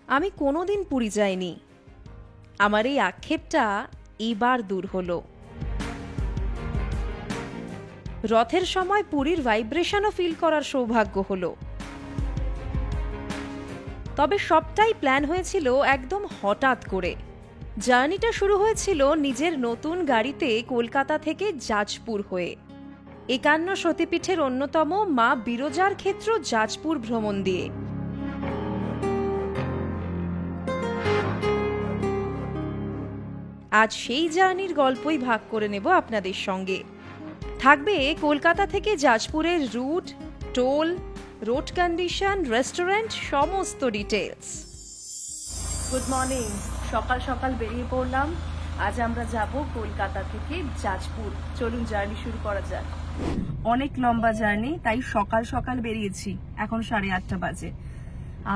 আমি কোনোদিন পুরী যাইনি। আমার এই আক্ষেপটা এবার দূর হলো। রথের সময় পুরীর ভাইব্রেশনও ফিল করার সৌভাগ্য হলো। তবে সবটাই প্ল্যান হয়েছিল একদম হঠাৎ করে। জার্নিটা শুরু হয়েছিল নিজের নতুন গাড়িতে কলকাতা থেকে জাজপুর হয়ে। ৫১ সতীপীঠের অন্যতম মা বিরজার ক্ষেত্র জাজপুর ভ্রমণ দিয়ে। আজ সেই জার্নির গল্পই ভাগ করে নেব আপনাদের সঙ্গে। থাকবে কলকাতা থেকে জাজপুরের route, toll, road condition, restaurant, সমস্ত ডিটেলস। Good morning. সকাল সকাল বেরিয়ে পড়লাম। আজ আমরা যাব কলকাতা থেকে জাজপুর। চলুন জার্নি শুরু করা যাক। অনেক লম্বা জার্নি, তাই সকাল সকাল বেরিয়েছি। এখন 8:30 বাজে।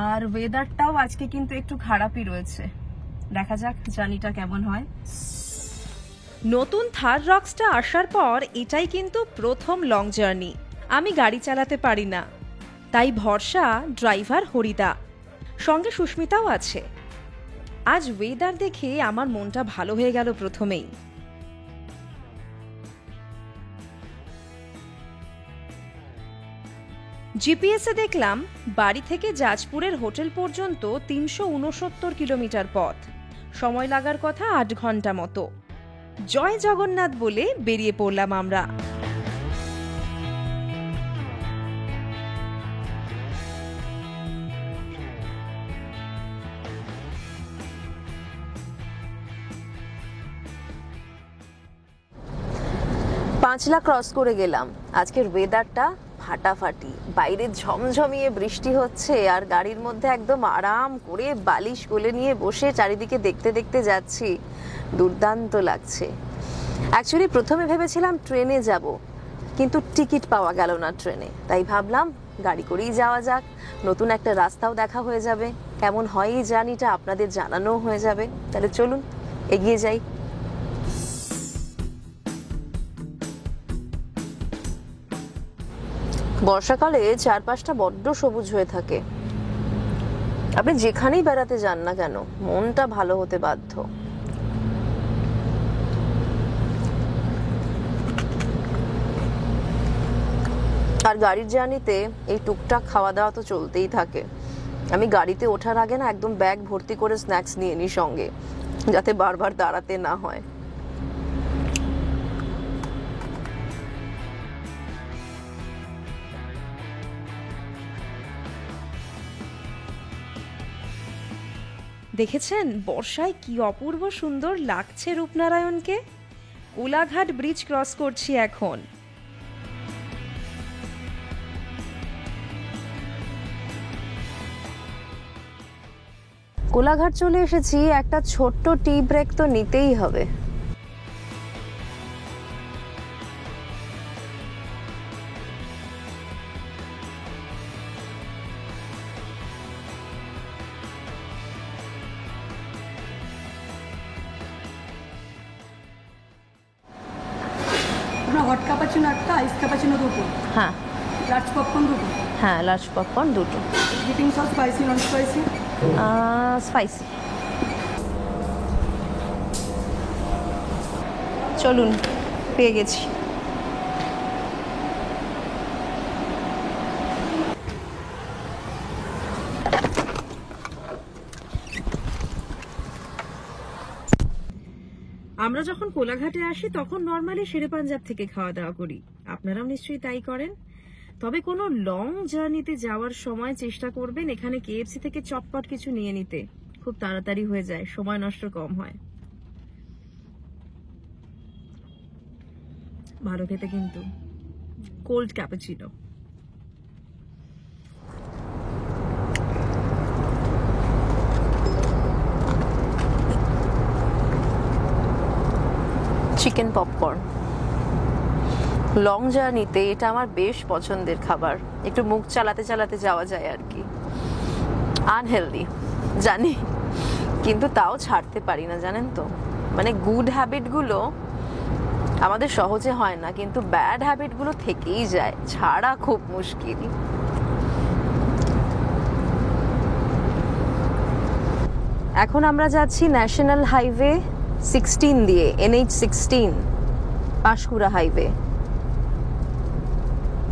আর ওয়েদারটাও আজকে কিন্তু একটু খারাপই রয়েছে। দেখা যাক জার্নিটা কেমন হয়। নতুন থার রক্সটা আসার পর এটাই কিন্তু প্রথম লং জার্নি। আমি গাড়ি চালাতে পারি না, তাই ভরসা ড্রাইভার হরিদা, সঙ্গে সুস্মিতাও আছে। আজ ওয়েদার দেখে আমার মনটা ভালো হয়ে গেল প্রথমেই। জিপিএসে দেখলাম বাড়ি থেকে জাজপুরের হোটেল পর্যন্ত ৩৬৯ কিলোমিটার পথ। সময় লাগার কথা ৮ ঘন্টা মতো। জয় জগন্নাথ বলে বেরিয়ে পড়লাম আমরা। পাঁচলা ক্রস করে গেলাম। আজকের ওয়েদারটা ফাটাফাটি। বাইরে ঝমঝমিয়ে বৃষ্টি হচ্ছে, আর গাড়ির মধ্যে একদম আরাম করে বালিশ কোলে নিয়ে বসে চারিদিকে দেখতে দেখতে যাচ্ছি। দুর্দান্ত লাগছে। অ্যাকচুয়ালি প্রথমে ভেবেছিলাম ট্রেনে যাব, কিন্তু টিকিট পাওয়া গেল না ট্রেনে। তাই ভাবলাম গাড়ি করেই যাওয়া যাক। নতুন একটা রাস্তাও দেখা হয়ে যাবে, কেমন হয় এই জার্নিটা আপনাদের জানানোও হয়ে যাবে। তাহলে চলুন এগিয়ে যাই। বর্ষাকালে চারপাশটা বড্ড সবুজ হয়ে থাকে। আপনি যেখানেই বেড়াতে যান না কেন, মনটা ভালো হতে বাধ্য। আর গাড়ির জার্নিতে এই টুকটাক খাওয়া দাওয়া তো চলতেই থাকে। আমি গাড়িতে ওঠার আগে না একদম ব্যাগ ভর্তি করে স্ন্যাক্স নিয়ে নিই সঙ্গে, যাতে বারবার দাঁড়াতে না হয়। দেখেছেন বর্ষায় কি অপূর্ব সুন্দর লাগছে রূপনারায়ণকে। কোলাঘাট ব্রিজ ক্রস করছি এখন। কোলাঘাট চলে এসেছি। একটা ছোট্ট টি ব্রেক তো নিতেই হবে। হট ক্যাপাচিনো একটা, আইস ক্যাপাচিনো দুটো। হ্যাঁ। লার্জ পপকর্ন দুটো। হ্যাঁ, লার্জ পপকর্ন দুটো। ডিপিং সস স্পাইসি নন স্পাইসি? স্পাইসি। চলুন, পেয়ে গেছি। আমরা যখন কোলাঘাটে আসি তখন নর্মালি শেরে পাঞ্জাব থেকে খাওয়া দাওয়া করি। আপনারাও নিশ্চয়ই তাই করেন। তবে কোনো লং জার্নিতে যাওয়ার সময় চেষ্টা করবেন এখানে কেএফসি থেকে চটপট কিছু নিয়ে নিতে। খুব তাড়াতাড়ি হয়ে যায়, সময় নষ্ট কম হয়। ভালো খেতে কিন্তু। Cold cappuccino. Chicken popcorn. Long জার্নিতে এটা আমার বেশ পছন্দের খাবার। একটু মুখ চালাতে চালাতে যাওয়া যায় আর কি। আনহেলদি জানি, কিন্তু তাও ছাড়তে পারি না, জানেন তো। মানে গুড হ্যাবিটগুলো আমাদের সহজে হয় না, কিন্তু ব্যাড হ্যাবিটগুলো থেকেই যায়, ছাড়া খুব মুশকিল। এখন আমরা যাচ্ছি ন্যাশনাল হাইওয়ে 16 দিয়ে, NH16 পাঁশকুড়া হাইওয়ে।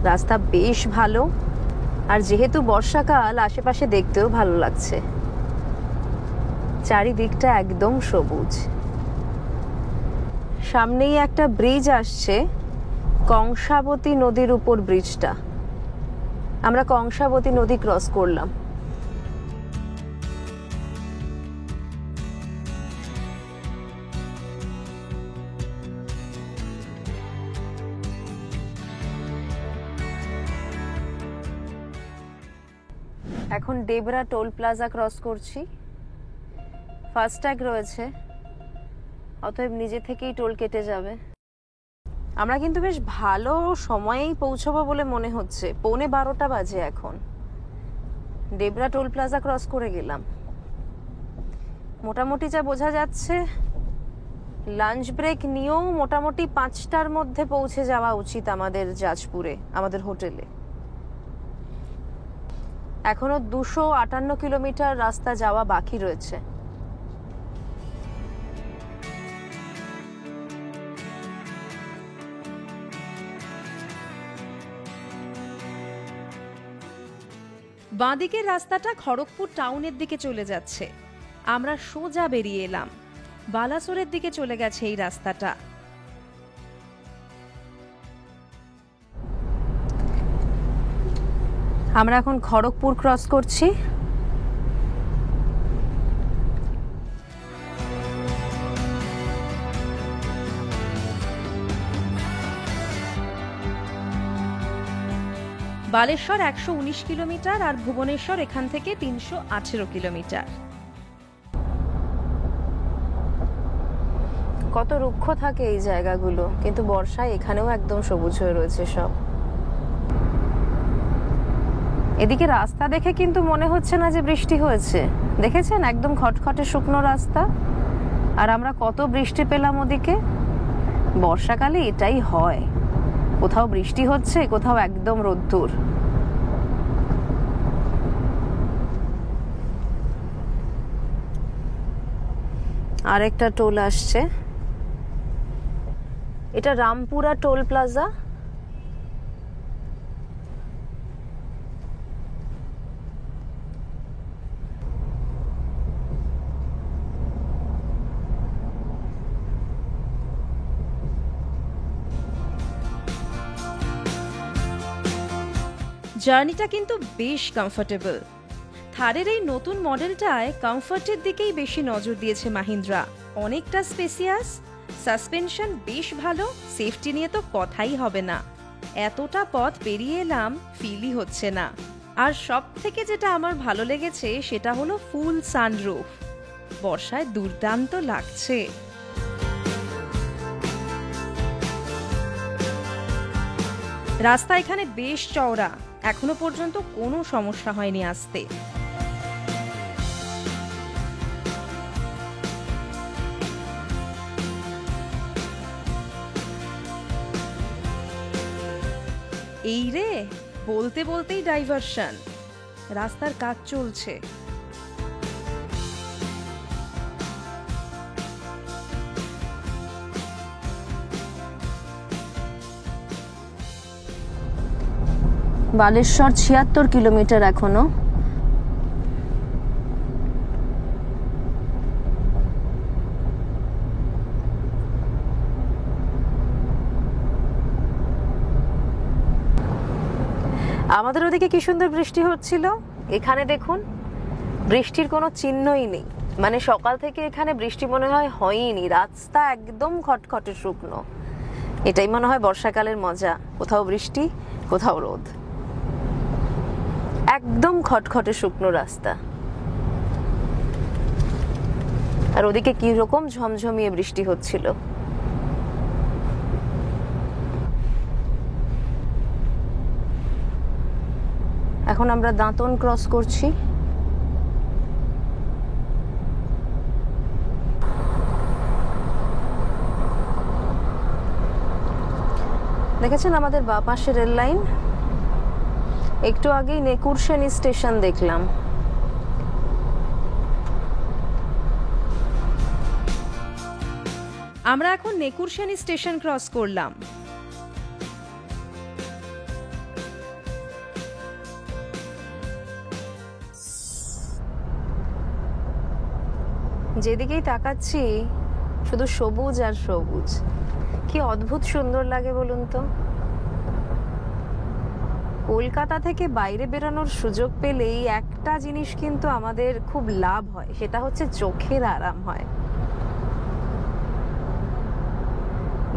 রাস্তা বেশ ভালো, আর যেহেতু বর্ষাকাল আশেপাশে দেখতেও ভালো লাগছে। চারিদিকটা একদম সবুজ। সামনেই একটা ব্রিজ আসছে, কংসাবতী নদীর উপর ব্রিজটা। আমরা কংসাবতী নদী ক্রস করলাম। এখন ডেবরা টোল প্লাজা ক্রস করছি। ফাস্ট্যাগ রয়েছে, অতএব নিজে থেকেই টোল কেটে যাবে। আমরা কিন্তু বেশ ভালো সময়েই পৌঁছবো বলে মনে হচ্ছে। 11:15 বাজে এখন। ডেবরা টোল প্লাজা ক্রস করে গেলাম। মোটামুটি যা বোঝা যাচ্ছে, লাঞ্চ ব্রেক নিয়েও মোটামুটি 5টার মধ্যে পৌঁছে যাওয়া উচিত আমাদের জাজপুরে, আমাদের হোটেলে। এখনো 258 কিলোমিটার রাস্তা যাওয়া বাকি রয়েছে। বাঁদিকের রাস্তাটা খড়গপুর টাউনের দিকে চলে যাচ্ছে। আমরা সোজা বেরিয়ে এলাম। বালাসোরের দিকে চলে গেছে এই রাস্তাটা। আমরা এখন খড়গপুর ক্রস করছি। বালেশ্বর 119 কিলোমিটার আর ভুবনেশ্বর এখান থেকে 318 কিলোমিটার। কত রুক্ষ থাকে এই জায়গাগুলো, কিন্তু বর্ষায় এখানেও একদম সবুজ হয়ে রয়েছে সব। এদিকে রাস্তা দেখে কিন্তু মনে হচ্ছে না যে বৃষ্টি হয়েছে। দেখেছেন, একদম খটখটে শুকনো রাস্তা। আর আমরা কত বৃষ্টি পেলাম ওদিকে। বর্ষাকালে এটাই হয়, কোথাও বৃষ্টি হচ্ছে, কোথাও একদম রোদ্দুর। আরেকটা টোল আসছে, এটা রামপুরা টোল প্লাজা। জার্নিটা কিন্তু বেশ কমফোর্টেবল। থারের এই নতুন মডেলটায় কমফোর্টের দিকেই বেশি নজর দিয়েছে মাহিন্দ্রা। অনেকটা স্পেসিয়াস, সাসপেনশন বেশ ভালো, সেফটি নিয়ে তো কথাই হবে না। এতটা পথ পেরিয়ে এলাম, ফিলই হচ্ছে না। আর সব থেকে যেটা আমার ভালো লেগেছে সেটা হলো ফুল সানরুফ। বর্ষায় দুর্দান্ত লাগছে। রাস্তা এখানে বেশ চওড়া, এখনো পর্যন্ত কোনো সমস্যা হয়নি আসতে। এই রে, বলতে বলতেই ডাইভারশন। রাস্তার কাজ চলছে। বালেশ্বর 76 কিলোমিটার এখনো। আমাদের ওদিকে কি সুন্দর বৃষ্টি হচ্ছিল, এখানে দেখুন বৃষ্টির কোনো চিহ্নই নেই। মানে সকাল থেকে এখানে বৃষ্টি মনে হয় হয়নি। রাস্তা একদম খটখটে শুকনো। এটাই মনে হয় বর্ষাকালের মজা, কোথাও বৃষ্টি, কোথাও রোদ। একদম খটখটে শুকনো রাস্তা। আর ওদিকে কি রকম ঝমঝমিয়ে বৃষ্টি হচ্ছিল। এখন আমরা দাঁতন ক্রস করছি। দেখেছেন আমাদের বাঁ পাশে রেল লাইন। একটু আগেই নেকুরসেনি স্টেশন দেখলাম। আমরা এখন নেকুরসেনি স্টেশন ক্রস করলাম। যেদিকেই তাকাচ্ছি শুধু সবুজ আর সবুজ। কি অদ্ভুত সুন্দর লাগে বলুন তো। কলকাতা থেকে বাইরে বেরোনোর সুযোগ পেলেই একটা জিনিস কিন্তু আমাদের খুব লাভ হয়, সেটা হচ্ছে চোখের আরাম হয়।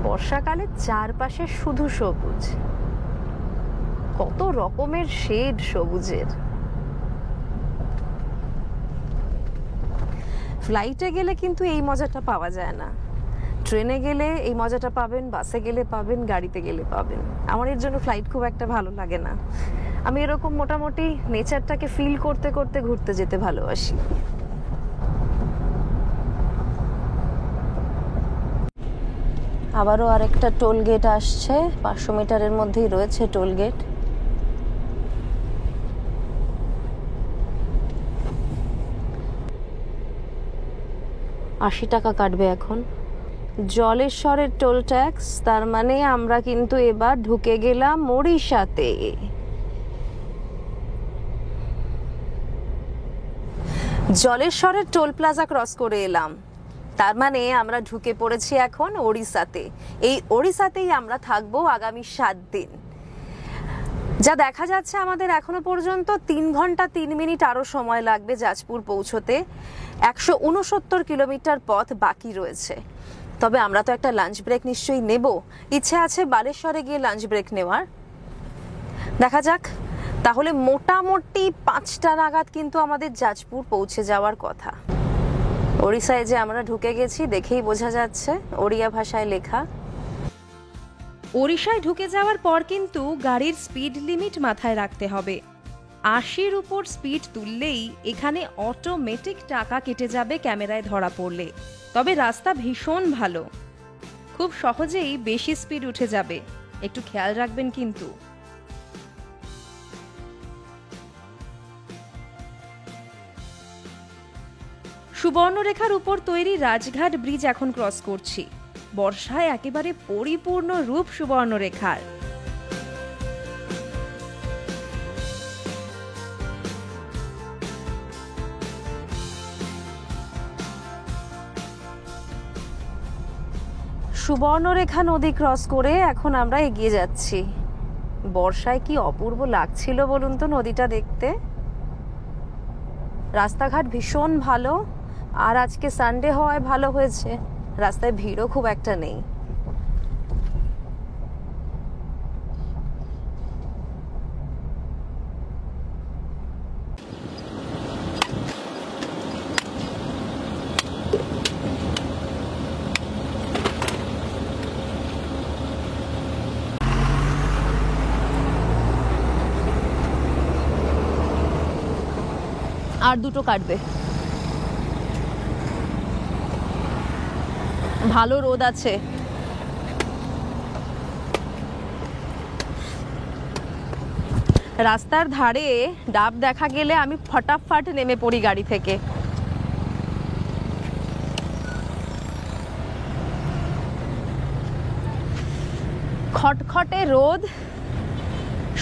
বর্ষাকালে চারপাশে শুধু সবুজ, কত রকমের শেড সবুজের। ফ্লাইটে গেলে কিন্তু এই মজাটা পাওয়া যায় না। ট্রেনে গেলে এই মজাটা পাবেন, বাসে গেলে পাবেন, গাড়িতে গেলে পাবেন। আমার এর জন্য ফ্লাইট খুব একটা ভালো লাগে না। আমি এরকম মোটামুটি নেচারটাকে ফিল করতে করতে ঘুরতে যেতে ভালোবাসি। আবারও আরেকটা টোল গেট আসছে, 500 মিটারের মধ্যেই রয়েছে টোল গেট। $80 কাটবে এখন। জলেশ্বরের টোল ট্যাক্স, তার মানে আমরা কিন্তু এবার ঢুকে গেলাম ওড়িশাতে। জলেশ্বরের টোল প্লাজা ক্রস করে এলাম, তার মানে আমরা ঢুকে পড়েছি এখন ওড়িশাতে। এই ওড়িশাতেই আমরা থাকবো আগামী 7 দিন। যা দেখা যাচ্ছে আমাদের এখনো পর্যন্ত 3 ঘন্টা 3 মিনিট আরো সময় লাগবে যাজপুর পৌঁছতে। 169 কিলোমিটার পথ বাকি রয়েছে। তবে আমরা তো একটা লাঞ্চ ব্রেক নিশ্চয়ই নেব। ইচ্ছে আছে বালেশ্বরে গিয়ে লাঞ্চ ব্রেক নেওয়ার। দেখা যাক। তাহলে মোটামুটি 5টা নাগাদ কিন্তু আমাদের যাজপুর পৌঁছে যাওয়ার কথা। ওড়িশায় যে আমরা ঢুকে গেছি দেখেই বোঝা যাচ্ছে, ওড়িয়া ভাষায় লেখা। ওড়িশায় ঢুকে যাওয়ার পর কিন্তু গাড়ির স্পিড লিমিট মাথায় রাখতে হবে। 80-র উপর স্পিড তুললেই এখানে অটোমেটিক টাকা কেটে যাবে ক্যামেরায় ধরা পড়লে। তবে রাস্তা ভীষণ ভালো, খুব সহজেই বেশি স্পিড উঠে যাবে, একটু খেয়াল রাখবেন কিন্তু। সুবর্ণরেখার উপর তৈরি রাজঘাট ব্রিজ এখন ক্রস করছি। বর্ষায় একেবারে পরিপূর্ণ রূপ সুবর্ণরেখার। সুবর্ণরেখা নদী ক্রস করে এখন আমরা এগিয়ে যাচ্ছি। বর্ষায় কি অপূর্ব লাগছিল বলুন তো নদীটা দেখতে। রাস্তাঘাট ভীষণ ভালো, আর আজকে সানডে হওয়ায় ভালো হয়েছে, রাস্তায় ভিড়ও খুব একটা নেই। আর দুটো কাটবে। ভালো রোদ আছে। রাস্তার ধারে ডাব দেখা গেলে আমি ফটাফট নেমে পড়ি গাড়ি থেকে। খটখটে রোদ।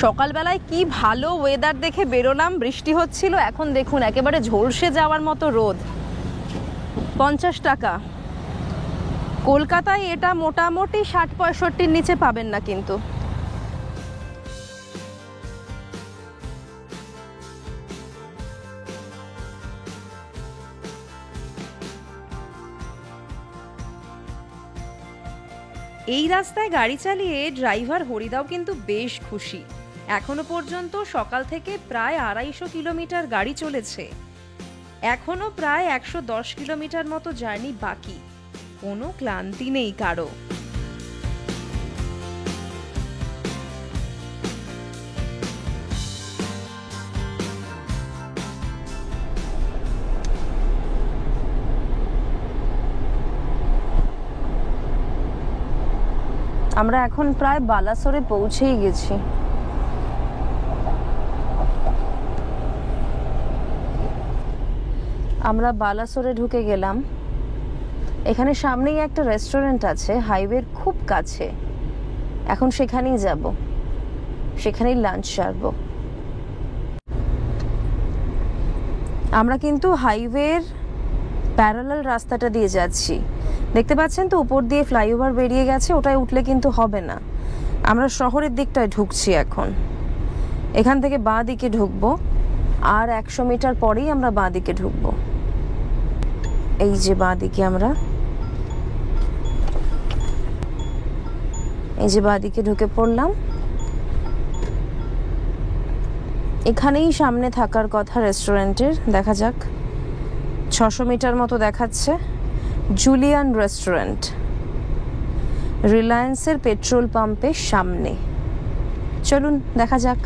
সকালবেলায় কি ভালো ওয়েদার দেখে বেরোলাম, বৃষ্টি হচ্ছিল, এখন দেখুন একেবারে ঝলসে যাওয়ার মতো রোদ। 50 টাকা। কলকাতায় এটা মোটামুটি 60-65-র নিচে পাবেন না কিন্তু। এই রাস্তায় গাড়ি চালিয়ে ড্রাইভার হরিদাও কিন্তু বেশ খুশি। এখনো পর্যন্ত সকাল থেকে প্রায় 250 কিলোমিটার গাড়ি চলেছে। এখনো প্রায় 110 কিলোমিটার মতো জার্নি বাকি। কোনো ক্লান্তি নেই কারো। আমরা এখন প্রায় বালাসোরে পৌঁছেই গেছি। আমরা বালাসোরে ঢুকে গেলাম। এখানে সামনেই একটা রেস্টুরেন্ট আছে হাইওয়ের খুব কাছে, এখন সেখানেই যাব, সেখানেই লাঞ্চ সারবো। আমরা কিন্তু হাইওয়ের প্যারালাল রাস্তাটা দিয়ে যাচ্ছি, দেখতে পাচ্ছেন তো উপর দিয়ে ফ্লাইওভার বেরিয়ে গেছে, ওটায় উঠলে কিন্তু হবে না। আমরা শহরের দিকটায় ঢুকছি এখন, এখান থেকে বাঁ দিকে ঢুকবো, আর 100 মিটার পরেই আমরা বাঁ দিকে ঢুকবো। এই যে বাঁ দিকে আমরা, এই যে বাঁ দিকে ঢুকে পড়লাম। এখানেই সামনে থাকার কথা রেস্টুরেন্টের, দেখা যাক। 600 মিটার মতো দেখাচ্ছে। জুলিয়ান রেস্টুরেন্ট, রিলায়েন্সের পেট্রোল পাম্পের সামনে। চলুন দেখা যাক।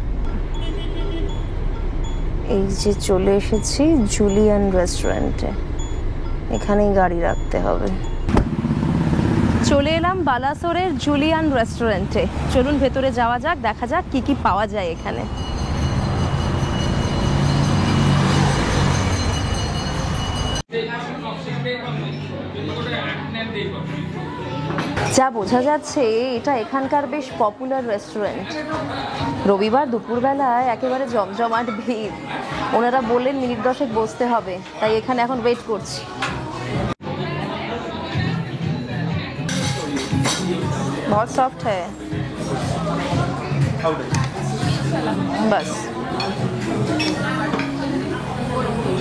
এই যে চলে এসেছি জুলিয়ান রেস্টুরেন্টে, এখানেই গাড়ি রাখতে হবে। চলে এলাম বালাসোরের জুলিয়ান রেস্টুরেন্টে। চলুন ভেতরে যাওয়া যাক, দেখা যাক কি কি পাওয়া যায় এখানে। যা বোঝা যাচ্ছে এটা এখানকার বেশ পপুলার রেস্টুরেন্ট। রবিবার দুপুরবেলায় একেবারে জমজমাট ভিড়। ওনারা বললেন মিনিট 10 বসতে হবে, তাই এখানে এখন ওয়েট করছি। बहुत सॉफ्ट है बस,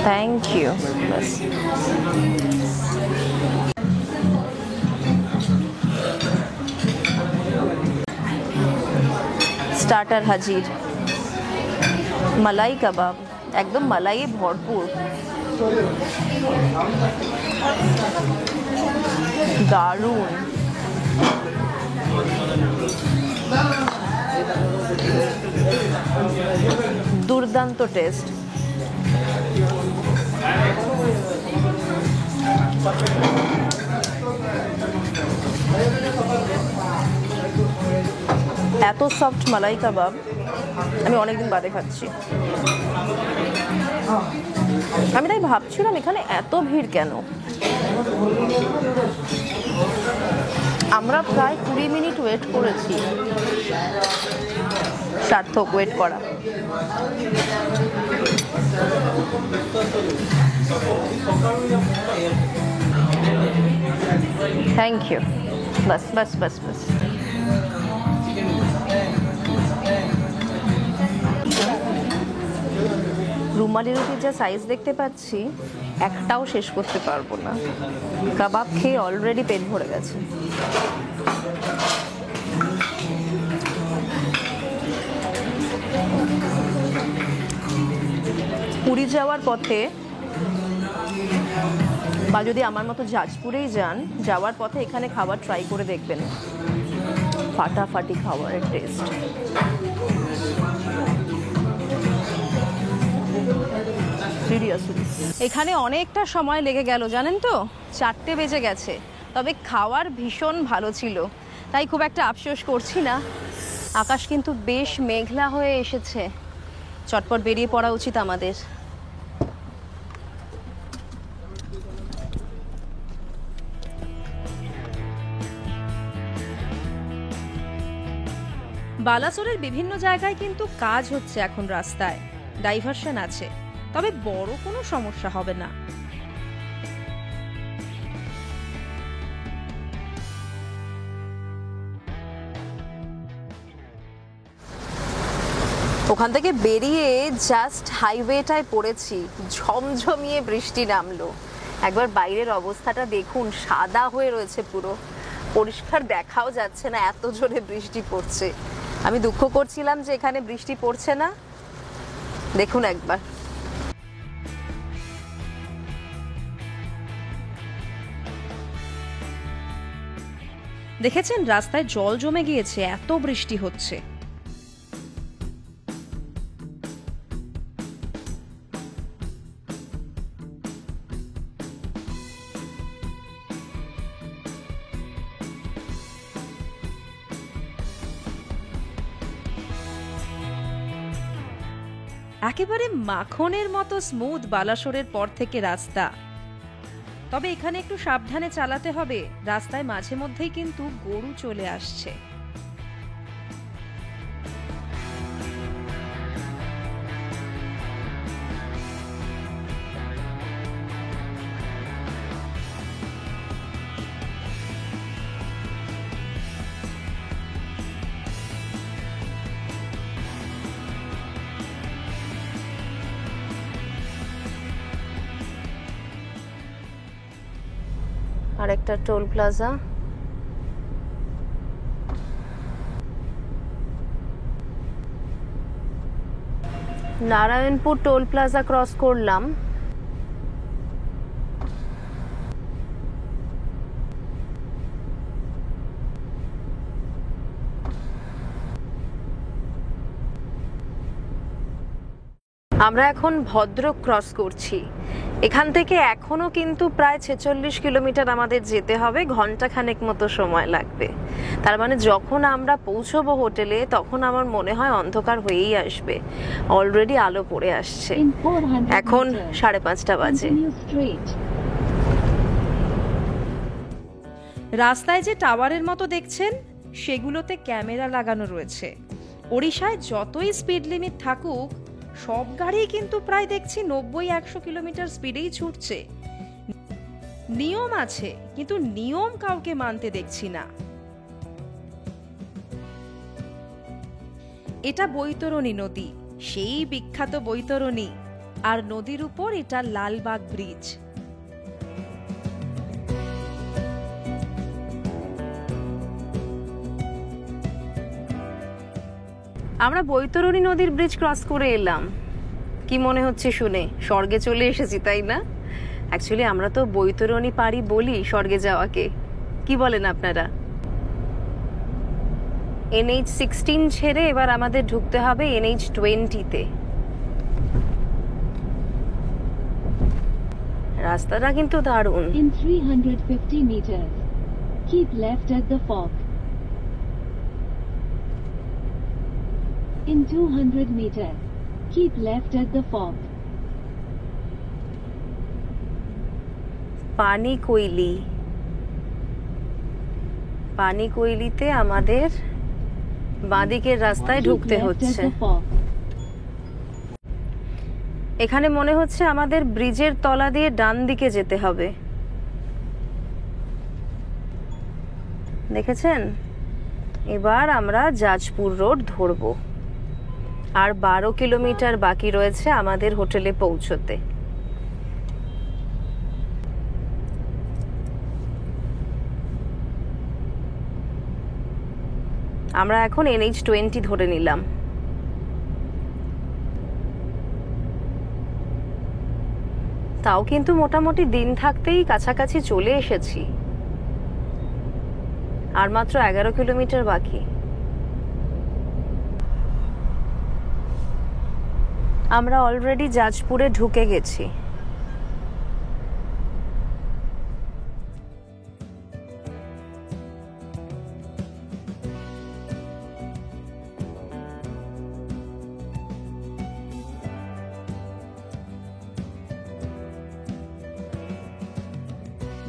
थैंक यू। बस स्टार्टर हाजिर, मलाई कबाब, एकदम मलाई भरपूर, दारुण। দুর্দান্ত টেস্ট। এত সফট মালাই কাবাব আমি অনেকদিন বাদে খাচ্ছি। আমি তাই ভাবছিলাম এখানে এত ভিড় কেন। আমরা প্রায় 20 মিনিট ওয়েট করেছি, সার্থক ওয়েট করা। Thank you. বাস বাস বাস বাস। রুমালি রুটির যা সাইজ দেখতে পাচ্ছি, একটাও শেষ করতে পারবো না। কাবাব খেয়ে অলরেডি পেট ভরে গেছে। পুরী যাওয়ার পথে বা যদি আমার মতো জাজপুরেই যান, যাওয়ার পথে এখানে খাবার ট্রাই করে দেখবেন। ফাটাফাটি খাবারের টেস্ট। এখানে অনেকটা সময় লেগে গেল জানেন তো, 4টে বেজে গেছে। তবে খাওয়ার ভীষণ ভালো ছিল, তাই খুব একটা আফসোস করছি না। আকাশ কিন্তু বেশ মেঘলা হয়ে এসেছে, চটপট বেরিয়ে পড়া উচিত আমাদের। বালাসোরের বিভিন্ন জায়গায় কিন্তু কাজ হচ্ছে এখন, রাস্তায় ডাইভারশন আছে, তবে বড় কোনো সমস্যা হবে না। ওখান থেকে বেরিয়ে জাস্ট হাইওয়েটায় পড়েছি, ঝমঝমিয়ে বৃষ্টি নামলো। একবার বাইরের অবস্থাটা দেখুন, সাদা হয়ে রয়েছে পুরো, পরিষ্কার দেখাও যাচ্ছে না, এত জোরে বৃষ্টি পড়ছে। আমি দুঃখ করছিলাম যে এখানে বৃষ্টি পড়ছে না, দেখুন একবার। দেখেছেন রাস্তায় জল জমে গিয়েছে, এত বৃষ্টি হচ্ছে। একেবারে মাখনের মতো স্মুথ বালাসোরের পর থেকে রাস্তা। তবে এখানে একটু সাবধানে চালাতে হবে, রাস্তায় মাঝে মধ্যেই কিন্তু গরু চলে আসছে। আরেকটা toll plaza. Narayanpur toll plaza cross করলাম। আমরা এখন ভদ্রক ক্রস করছি। এখান থেকে এখনো কিন্তু প্রায় 46 কিলোমিটার আমাদের যেতে হবে, ঘন্টাখানেক মতো সময় লাগবে। তার মানে যখন আমরা পৌঁছবো হোটেলে তখন আমার মনে হয় অন্ধকার হয়েই আসবে। অলরেডি আলো পড়ে আসছে, এখন 5:30 বাজে। রাস্তায় যে টাওয়ারের মতো দেখছেন সেগুলোতে ক্যামেরা লাগানো রয়েছে। ওড়িশায় যতই স্পিড লিমিট থাকুক, সব গাড়ি কিন্তু প্রায় দেখছি 90-100 কিলোমিটার স্পিডেই ছুটছে। নিয়ম আছে, কিন্তু নিয়ম কাউকে মানতে দেখছি না। এটা বৈতরণী নদী, সেই বিখ্যাত বৈতরণী, আর নদীর উপর এটা লালবাগ ব্রিজ। আমরা বৈতরণী নদীর ব্রিজ ক্রস করে এলাম। কি মনে হচ্ছে শুনে? স্বর্গে চলে এসেছি, তাই না? অ্যাকচুয়ালি আমরা তো বৈতরণী পারি বলি স্বর্গে যাওয়াকে। কি বলেন আপনারা? NH16 ছেড়ে এবার আমাদের ঢুকতে হবে NH20-তে। রাস্তাটা কিন্তু দারুণ। In 350 meters, keep left at the fork. In 200 meters, keep left at the fork. পানি কোইলিতে আমাদের বাঁদিকের রাস্তায় ঢুকতে হচ্ছে। এখানে মনে হচ্ছে আমাদের ব্রিজের তলা দিয়ে ডান দিকে যেতে হবে। দেখেছেন? এবার আমরা জাজপুর রোড ধরবো। আর 12 কিলোমিটার বাকি রয়েছে আমাদের হোটেলে পৌঁছতে। আমরা এখন NH20 ধরে নিলাম। তাও কিন্তু মোটামুটি দিন থাকতেই কাছাকাছি চলে এসেছি। আর মাত্র 11 কিলোমিটার বাকি। আমরা অলরেডি জাজপুরে ঢুকে গেছি।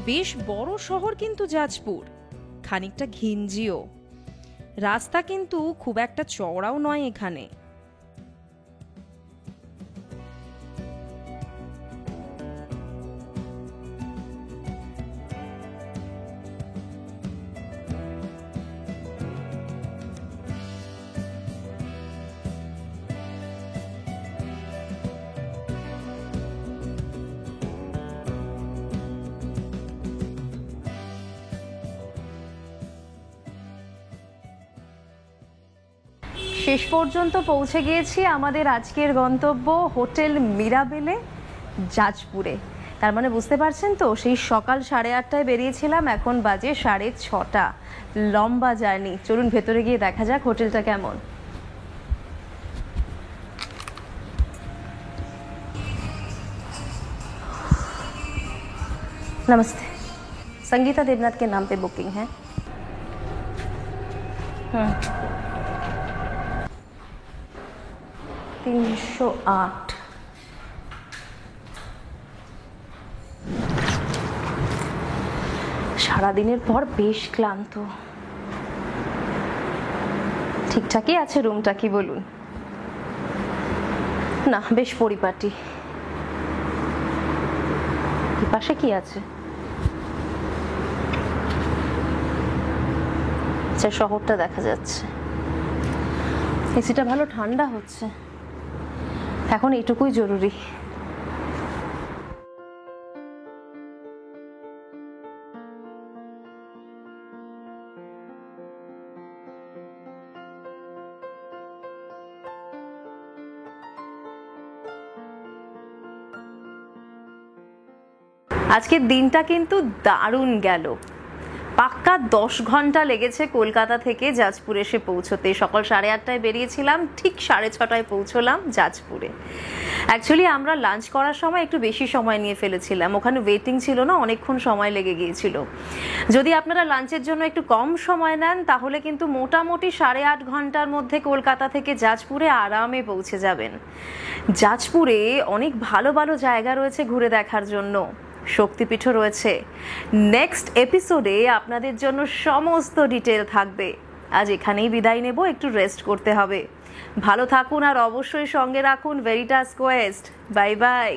বেশ বড় শহর কিন্তু জাজপুর, খানিকটা ঘিঞ্জিও। রাস্তা কিন্তু খুব একটা চওড়াও নয় এখানে। শেষ পর্যন্ত পৌঁছে গিয়েছি আমাদের আজকের গন্তব্য হোটেল মিরাবেলে, জাজপুরে। তার মানে বুঝতে পারছেন তো, সেই সকাল 8:30টায় বেরিয়েছিলাম, এখন বাজে 6:30। লম্বা জার্নি। চলুন ভেতরে গিয়ে দেখা যাক হোটেলটা কেমন। नमस्ते, संगीता देवनाथ के नाम पे बुकिंग है। 308। সারাদিনের পর বেশ ক্লান্ত। ঠিকঠাকই আছে রুমটা, কি বলুন? না, বেশ পরিপাটি। পাশে কি আছে? আচ্ছা, শহরটা দেখা যাচ্ছে। এসিটা ভালো ঠান্ডা হচ্ছে, এখন এটুকুই জরুরি। আজকের দিনটা কিন্তু দারুণ গেল। পাক্কা 10 ঘন্টা লেগেছে কলকাতা থেকে যাজপুর এসে পৌঁছতে। সকাল 8:30টায় বেরিয়েছিলাম, ঠিক 6:30টায় পৌঁছলাম যাজপুরে। অ্যাকচুয়ালি আমরা লাঞ্চ করার সময় একটু বেশি সময় নিয়ে ফেলেছিলাম, ওখানে ওয়েটিং ছিল না, অনেকক্ষণ সময় লেগে গিয়েছিল। যদি আপনারা লাঞ্চের জন্য একটু কম সময় নেন তাহলে কিন্তু মোটামুটি 8.5 ঘন্টার মধ্যে কলকাতা থেকে যাজপুরে আরামে পৌঁছে যাবেন। যাজপুরে অনেক ভালো ভালো জায়গা রয়েছে ঘুরে দেখার জন্য, শক্তিপীঠও রয়েছে। নেক্সট এপিসোডে আপনাদের জন্য সমস্ত ডিটেল থাকবে। আজ এখানেই বিদায় নেব, একটু রেস্ট করতে হবে। ভালো থাকুন আর অবশ্যই সঙ্গে রাখুন ভেরিটাস কোয়েস্ট। Bye bye.